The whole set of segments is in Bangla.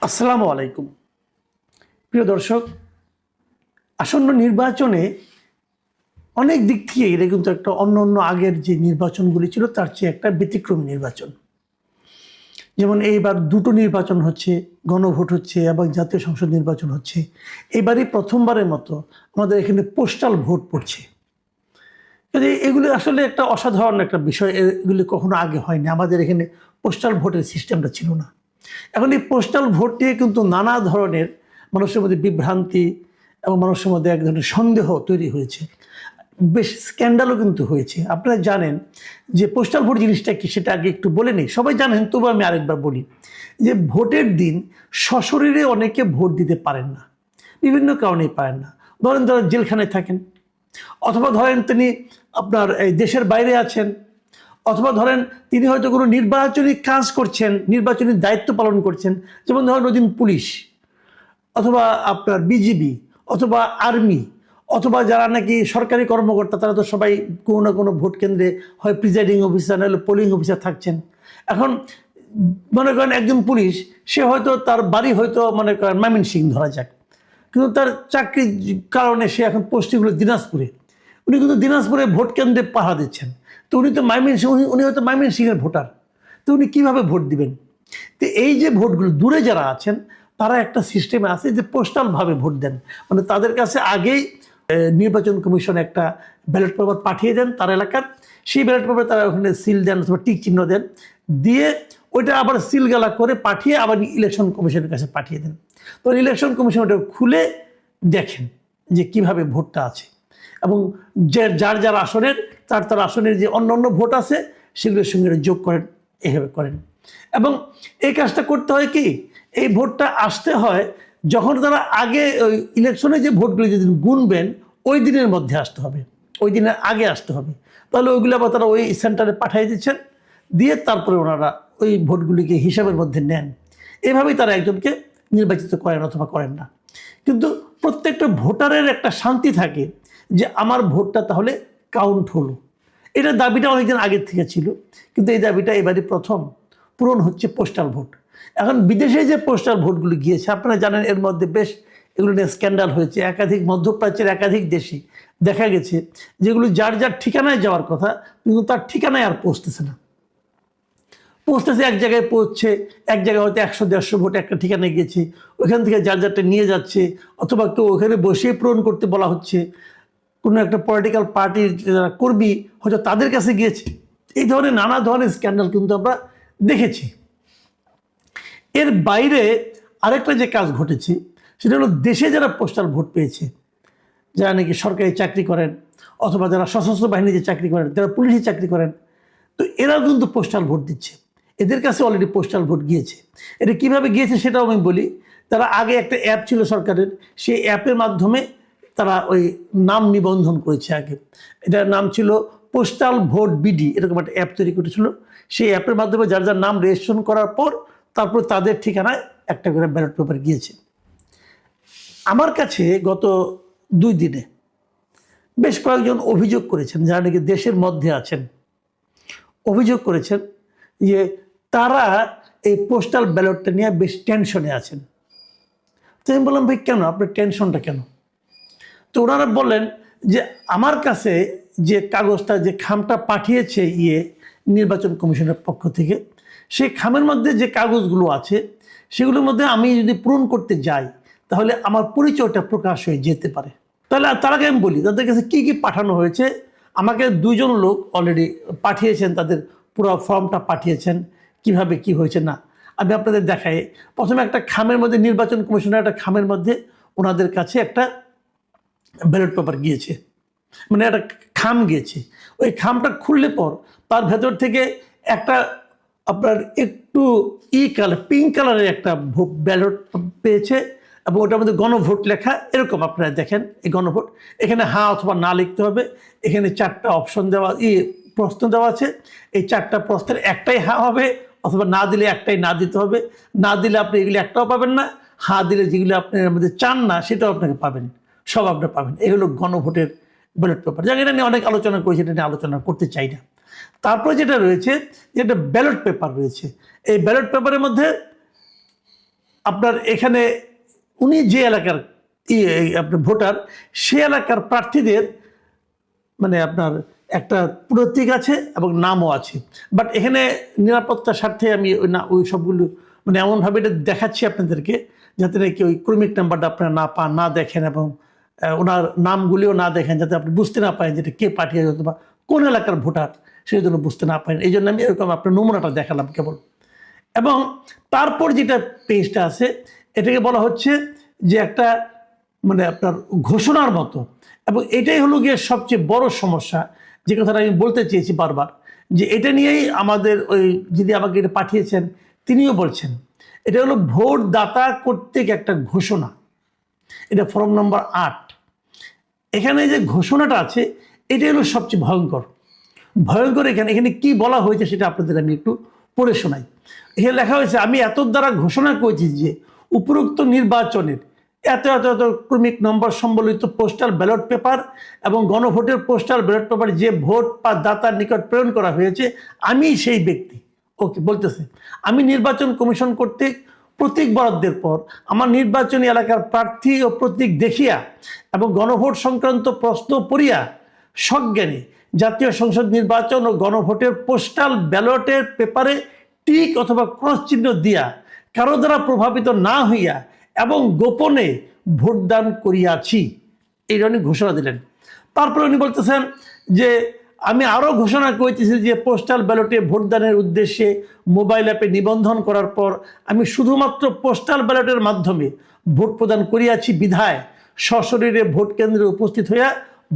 আসসালামু আলাইকুম। প্রিয় দর্শক, আসন্ন নির্বাচনে অনেক দিক থেকে এটা কিন্তু একটা অন্য আগের যে নির্বাচনগুলি ছিল তার চেয়ে একটা ব্যতিক্রমী নির্বাচন। যেমন এইবার দুটো নির্বাচন হচ্ছে, গণভোট হচ্ছে এবং জাতীয় সংসদ নির্বাচন হচ্ছে। এবারই প্রথমবারের মতো আমাদের এখানে পোস্টাল ভোট পড়ছে। এগুলি আসলে একটা অসাধারণ একটা বিষয়, এগুলি কখনো আগে হয়নি। আমাদের এখানে পোস্টাল ভোটের সিস্টেমটা ছিল না। এখন এই পোস্টাল ভোট নিয়ে কিন্তু নানা ধরনের মানুষের মধ্যে বিভ্রান্তি এবং মানুষের মধ্যে এক ধরনের সন্দেহ তৈরি হয়েছে, বেশ স্ক্যান্ডালও কিন্তু হয়েছে। আপনারা জানেন যে পোস্টাল ভোট জিনিসটা কি, সেটা আগে একটু বলে নিই। সবাই জানেন, তবু আমি আরেকবার বলি যে ভোটের দিন সশরীরে অনেকে ভোট দিতে পারেন না, বিভিন্ন কারণেই পারেন না। ধরেন যারা জেলখানায় থাকেন, অথবা ধরেন তিনি আপনার এই দেশের বাইরে আছেন, অথবা ধরেন তিনি হয়তো কোনো নির্বাচনী কাজ করছেন, নির্বাচনী দায়িত্ব পালন করছেন। যেমন ধরেন ওদিন পুলিশ, অথবা আপনার বিজিবি, অথবা আর্মি, অথবা যারা নাকি সরকারি কর্মকর্তা, তারা তো সবাই কোনো না কোনো ভোট কেন্দ্রে হয় প্রিজাইডিং অফিসার নাহলে পোলিং অফিসার থাকছেন। এখন মনে করেন একজন পুলিশ, সে হয়তো তার বাড়ি হয়তো মনে করেন ময়মনসিংহ ধরা যাক, কিন্তু তার চাকরির কারণে সে এখন পোস্টিং হলো দিনাজপুরে। উনি কিন্তু দিনাজপুরে ভোট কেন্দ্রে পাহারা দিচ্ছেন। তো উনি তো ময়মনসিংহ, উনি হয়তো ময়মনসিংহের ভোটার, তো উনি কীভাবে ভোট দিবেন? তো এই যে ভোটগুলো দূরে যারা আছেন, তারা একটা সিস্টেমে আছে যে পোস্টালভাবে ভোট দেন। মানে তাদের কাছে আগেই নির্বাচন কমিশন একটা ব্যালট পেপার পাঠিয়ে দেন তার এলাকার, সেই ব্যালট পেপারে তারা ওখানে সিল দেন অথবা টিক চিহ্ন দেন, দিয়ে ওইটা আবার সিলগালা করে পাঠিয়ে আবার ইলেকশন কমিশনের কাছে পাঠিয়ে দেন। তো ইলেকশন কমিশন ওটা খুলে দেখেন যে কিভাবে ভোটটা আছে, এবং যার যার আসনের তার আসনের যে অন্য ভোট আছে সেগুলোর সঙ্গে যোগ করেন, এভাবে করেন। এবং এই কাজটা করতে হয় কি, এই ভোটটা আসতে হয় যখন তারা আগে ওই ইলেকশনে যে ভোটগুলো যেদিন গুনবেন ওই দিনের মধ্যে আসতে হবে, ওই দিনের আগে আসতে হবে। তাহলে ওইগুলো আবার তারা ওই সেন্টারে পাঠিয়ে দিচ্ছেন, দিয়ে তারপরে ওনারা ওই ভোটগুলিকে হিসাবের মধ্যে নেন। এভাবেই তারা একজনকে নির্বাচিত করেন অথবা করেন না। কিন্তু প্রত্যেকটা ভোটারের একটা শান্তি থাকে যে আমার ভোটটা তাহলে কাউন্ট হলো। এটার দাবিটা অনেকদিন আগের থেকে ছিল, কিন্তু এই দাবিটা এবারই প্রথম পূরণ হচ্ছে পোস্টাল ভোট। এখন বিদেশে যে পোস্টাল ভোটগুলো গিয়েছে, আপনারা জানেন এর মধ্যে বেশ এগুলো নিয়ে স্ক্যান্ডাল হয়েছে। একাধিক মধ্যপ্রাচ্যের একাধিক দেশে দেখা গেছে যেগুলো যার যার ঠিকানায় যাওয়ার কথা, কিন্তু তার ঠিকানায় আর পৌঁছতেছে না। পৌঁছতেছে এক জায়গায়, পৌঁছছে এক জায়গায় হয়তো 100-150 ভোট একটা ঠিকানায় গিয়েছে, ওইখান থেকে যার যারটা নিয়ে যাচ্ছে, অথবা কেউ ওখানে বসে পূরণ করতে বলা হচ্ছে। কোনো একটা পলিটিক্যাল পার্টির যারা কর্মী হয়তো তাদের কাছে গিয়েছে। এই ধরনের নানা ধরনের স্ক্যান্ডাল কিন্তু আমরা দেখেছি। এর বাইরে আরেকটা যে কাজ ঘটেছে সেটা হলো দেশে যারা পোস্টাল ভোট পেয়েছে, যারা নাকি সরকারি চাকরি করেন, অথবা যারা সশস্ত্র বাহিনীতে চাকরি করেন, যারা পুলিশে চাকরি করেন, তো এরাও কিন্তু পোস্টাল ভোট দিচ্ছে। এদের কাছে অলরেডি পোস্টাল ভোট গিয়েছে। এটা কীভাবে গিয়েছে সেটাও আমি বলি। তারা আগে একটা অ্যাপ ছিল সরকারের, সেই অ্যাপের মাধ্যমে তারা ওই নাম নিবন্ধন করেছে। আগে এটার নাম ছিল পোস্টাল ভোট বিডি, এরকম একটা অ্যাপ তৈরি করেছিল। সেই অ্যাপের মাধ্যমে যার যার নাম রেজিস্ট্রেশন করার পর তারপর তাদের ঠিকানায় একটা করে ব্যালট পেপার গিয়েছে। আমার কাছে গত 2 দিনে বেশ কয়েকজন অভিযোগ করেছেন, যারা নাকি দেশের মধ্যে আছেন, অভিযোগ করেছেন যে তারা এই পোস্টাল ব্যালটটা নিয়ে বেশ টেনশনে আছেন। তো আমি বললাম, ভাই কেন, আপনার টেনশনটা কেন? তো ওনারা বললেন যে আমার কাছে যে কাগজটা, যে খামটা পাঠিয়েছে নির্বাচন কমিশনের পক্ষ থেকে, সেই খামের মধ্যে যে কাগজগুলো আছে সেগুলোর মধ্যে আমি যদি পূরণ করতে যাই তাহলে আমার পরিচয়টা প্রকাশ হয়ে যেতে পারে। তাহলে তারাকে আমি বলি তাদের কাছে কী কী পাঠানো হয়েছে। আমাকে 2 জন লোক অলরেডি পাঠিয়েছেন, তাদের পুরো ফর্মটা পাঠিয়েছেন, কিভাবে কি হয়েছে না আমি আপনাদের দেখাই। প্রথমে একটা খামের মধ্যে, নির্বাচন কমিশনের একটা খামের মধ্যে ওনাদের কাছে একটা ব্যালট পেপার গিয়েছে, মানে একটা খাম গিয়েছে। ওই খামটা খুললে পর তার ভেতর থেকে একটা আপনার একটু কালার, পিঙ্ক কালারের একটা ব্যালট পেয়েছে, এবং ওটার মধ্যে গণভোট লেখা। এরকম আপনারা দেখেন এই গণভোট, এখানে হ্যাঁ অথবা না লিখতে হবে। এখানে 4টা অপশন দেওয়া, প্রশ্ন দেওয়া আছে। এই 4টা প্রশ্নের একটাই হ্যাঁ হবে, অথবা না দিলে একটাই না দিতে হবে। না দিলে আপনি এগুলি একটাও পাবেন না, হ্যাঁ দিলে যেগুলো আপনি এর মধ্যে চান না সেটাও আপনাকে পাবেন, সব আপনি পাবেন। এই হলো গণভোটের ব্যালট পেপার। যাকে এটা নিয়ে অনেক আলোচনা করেছে, এটা নিয়ে আলোচনা করতে চাই না। তারপরে যেটা রয়েছে, যেটা ব্যালট পেপার রয়েছে, এই ব্যালট পেপারের মধ্যে আপনার এখানে উনি যে এলাকার আপনার ভোটার, সে এলাকার প্রার্থীদের মানে আপনার একটা প্রতীক আছে এবং নামও আছে। বাট এখানে নিরাপত্তার স্বার্থে আমি ওই সবগুলো মানে এমনভাবে এটা দেখাচ্ছি আপনাদেরকে, যাতে নাকি ওই ক্রমিক নাম্বারটা আপনারা না পান, না দেখেন, এবং ওনার নামগুলিও না দেখেন, যাতে আপনি বুঝতে না পারেন যেটা কে পাঠিয়েছে অথবা কোন এলাকার ভোটার, সেই জন্য বুঝতে না পারেন। এই জন্য আমি এরকম আপনার নমুনাটা দেখালাম কেবল। এবং তারপর যেটা পেজটা আছে, এটাকে বলা হচ্ছে যে একটা মানে আপনার ঘোষণার মতো। এবং এটাই হলো গিয়ে সবচেয়ে বড় সমস্যা, যে কথাটা আমি বলতে চেয়েছি বারবার, যে এটা নিয়েই আমাদের ওই যিনি আমাকে এটা পাঠিয়েছেন তিনিও বলছেন, এটা হলো ভোটদাতা কর্তৃক একটা ঘোষণা। এটা ফর্ম নম্বর 8। এখানে যে ঘোষণাটা আছে এটাই হলো সবচেয়ে ভয়ঙ্কর। এখানে কি বলা হয়েছে সেটা আপনাদের আমি একটু পড়ে শোনাই। এখানে লেখা হয়েছে, আমি এত দ্বারা ঘোষণা করেছি যে উপরোক্ত নির্বাচনের এত এত এত ক্রমিক নম্বর সম্বলিত পোস্টাল ব্যালট পেপার এবং গণভোটের পোস্টাল ব্যালট পেপার যে ভোট বা দাতার নিকট প্রেরণ করা হয়েছে, আমি সেই ব্যক্তি। ওকে, বলতেছে আমি নির্বাচন কমিশন কর্তৃক প্রতীক বরাদ্দের পর আমার নির্বাচনী এলাকার প্রার্থী ও প্রতীক দেখিয়া এবং গণভোট সংক্রান্ত প্রশ্ন পড়িয়া সজ্ঞানে জাতীয় সংসদ নির্বাচন ও গণভোটের পোস্টাল ব্যালটের পেপারে টিক অথবা ক্রস চিহ্ন দিয়া কারো দ্বারা প্রভাবিত না হইয়া এবং গোপনে ভোটদান করিয়াছি, এই উনি ঘোষণা দিলেন। তারপরে উনি বলতেছেন যে আমি আরও ঘোষণা করিতেছি যে পোস্টাল ব্যালটে ভোটদানের উদ্দেশ্যে মোবাইল অ্যাপে নিবন্ধন করার পর আমি শুধুমাত্র পোস্টাল ব্যালটের মাধ্যমে ভোট প্রদান করিয়াছি বিধায় সশরীরে ভোট কেন্দ্রে উপস্থিত হইয়া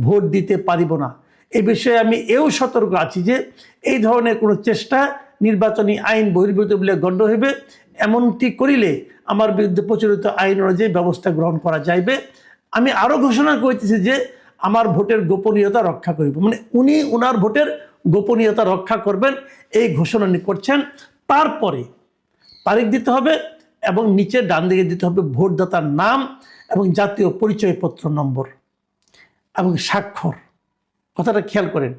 ভোট দিতে পারিব না। এই বিষয়ে আমি এও সতর্ক আছি যে এই ধরনের কোনো চেষ্টা নির্বাচনী আইন বহির্ভূত বলে গণ্য হইবে। এমনটি করিলে আমার বিরুদ্ধে প্রচলিত আইন অনুযায়ী ব্যবস্থা গ্রহণ করা যাইবে। আমি আরও ঘোষণা করিতেছি যে আমার ভোটের গোপনীয়তা রক্ষা করিব। মানে উনি ওনার ভোটের গোপনীয়তা রক্ষা করবেন, এই ঘোষণা উনি করছেন। তারপরে তারিখ দিতে হবে এবং নিচে ডান দিকে দিতে হবে ভোটদাতার নাম এবং জাতীয় পরিচয়পত্র নম্বর এবং স্বাক্ষর। কথাটা খেয়াল করেন।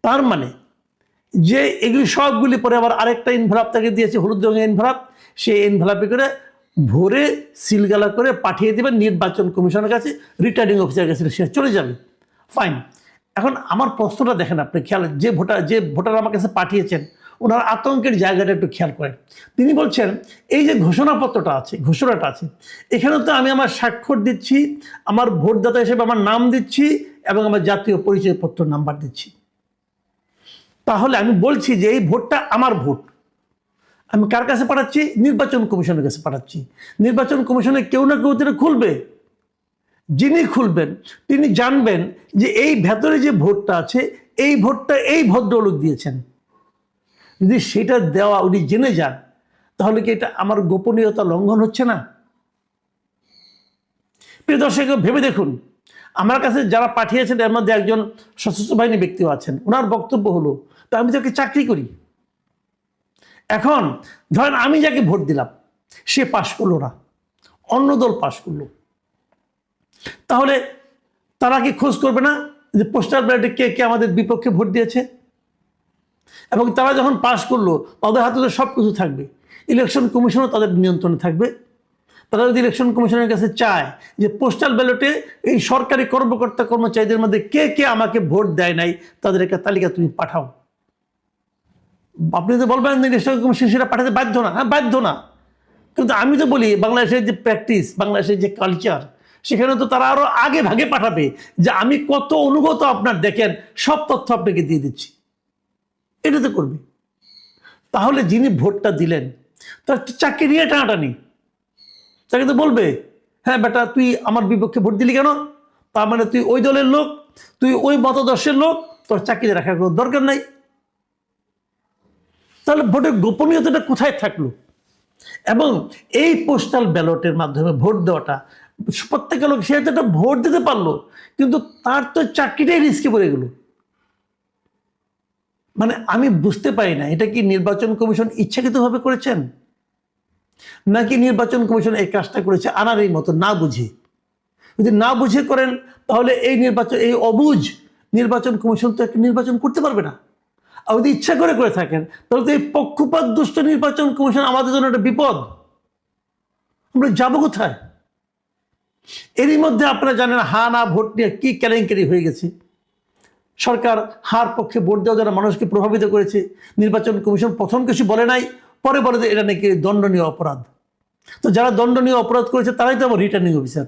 তার মানে যে এগুলি সবগুলি পরে আবার আরেকটা এনভেলপ তাকে দিয়েছে, হলুদ রঙের এনভেলপ, সেই এনভেলপে করে ভরে সিলগালা করে পাঠিয়ে দেবেন নির্বাচন কমিশনের কাছে, রিটার্নিং অফিসারের কাছে সে চলে যাবে। ফাইন। এখন আমার প্রশ্নটা দেখেন আপনি, খেয়াল, যে ভোটার আমার কাছে পাঠিয়েছেন ওনার আতঙ্কের জায়গাটা একটু খেয়াল করেন। তিনি বলছেন এই যে ঘোষণাটা আছে, এখানে তো আমি আমার স্বাক্ষর দিচ্ছি, আমার ভোটদাতা হিসেবে আমার নাম দিচ্ছি এবং আমার জাতীয় পরিচয়পত্র নাম্বার দিচ্ছি। তাহলে আমি বলছি যে এই ভোটটা আমার ভোট। আমি কার কাছে পাঠাচ্ছি? নির্বাচন কমিশনের কাছে পাঠাচ্ছি। নির্বাচন কমিশনে কেউ না কেউ তিনি খুলবে। যিনি খুলবেন তিনি জানবেন যে এই ভেতরে যে ভোটটা আছে এই ভোটটা এই ভদ্রলোক দিয়েছেন। যদি সেটা দেওয়া উনি জেনে যান, তাহলে কি এটা আমার গোপনীয়তা লঙ্ঘন হচ্ছে না? প্রিয় দর্শক, ভেবে দেখুন, আমার কাছে যারা পাঠিয়েছেন এর মধ্যে একজন সশস্ত্র বাহিনী ব্যক্তিও আছেন। ওনার বক্তব্য হলো, তো আমি তাকে চাকরি করি। এখন ধরেন আমি যাকে ভোট দিলাম সে পাশ করলো না, অন্য দল পাশ করলো, তাহলে তারা কি খোঁজ করবে না যে পোস্টাল ব্যালটে কে কে আমাদের বিপক্ষে ভোট দিয়েছে? এবং তারা যখন পাশ করলো তাদের হাতে তো সব কিছু থাকবে, ইলেকশন কমিশনও তাদের নিয়ন্ত্রণে থাকবে। তারা যদি ইলেকশন কমিশনের কাছে চায় যে পোস্টাল ব্যালটে এই সরকারি কর্মকর্তা কর্মচারীদের মধ্যে কে কে আমাকে ভোট দেয় নাই তাদের একটা তালিকা তুমি পাঠাও, আপনি তো বলবেন ইলেকশন কমিশন সেটা পাঠাতে বাধ্য না। হ্যাঁ, বাধ্য না, কিন্তু আমি তো বলি বাংলাদেশের যে প্র্যাকটিস, বাংলাদেশের যে কালচার, সেখানে তো তারা আরো আগে ভাগে পাঠাবে যে আমি কত অনুগত আপনার, দেখেন সব তথ্য আপনাকে দিয়ে দিচ্ছি। এটা তো করবে। তাহলে যিনি ভোটটা দিলেন তার চাকরি নিয়ে টানাটানি, তাকে তো বলবে হ্যাঁ বেটা তুই আমার বিপক্ষে ভোট দিলি কেন? তার মানে তুই ওই দলের লোক, তুই ওই মতাদর্শের লোক, তোর চাকরিতে রাখার কোনো দরকার নাই। তাহলে ভোটের গোপনীয়তাটা কোথায় থাকলো? এবং এই পোস্টাল ব্যালটের মাধ্যমে ভোট দেওয়াটা, প্রত্যেক লোক সে একটা ভোট দিতে পারলো, কিন্তু তার তো চাকরিটাই রিস্কে পড়ে গেল। মানে আমি বুঝতে পারি না, এটা কি নির্বাচন কমিশন ইচ্ছাকৃতভাবে করেছেন, নাকি নির্বাচন কমিশন এই কাজটা করেছে আনারই মতো না বুঝে? যদি না বুঝে করেন তাহলে এই অবুঝ নির্বাচন কমিশন তো একটা নির্বাচন করতে পারবে না। আর যদি ইচ্ছা করে থাকেন তাহলে তো এই পক্ষপাত দুষ্ট নির্বাচন কমিশন আমাদের জন্য একটা বিপদ। আমরা যাবো কোথায়? এরই মধ্যে আপনারা জানেন হা না ভোট নিয়ে কি কেলেঙ্কারি হয়ে গেছে। সরকার হার পক্ষে ভোট দেওয়া যারা মানুষকে প্রভাবিত করেছে, নির্বাচন কমিশন প্রথম কিছু বলে নাই, পরে বলে যে এটা নাকি দণ্ডনীয় অপরাধ। তো যারা দণ্ডনীয় অপরাধ করেছে তারাই তো আবার রিটার্নিং অফিসার।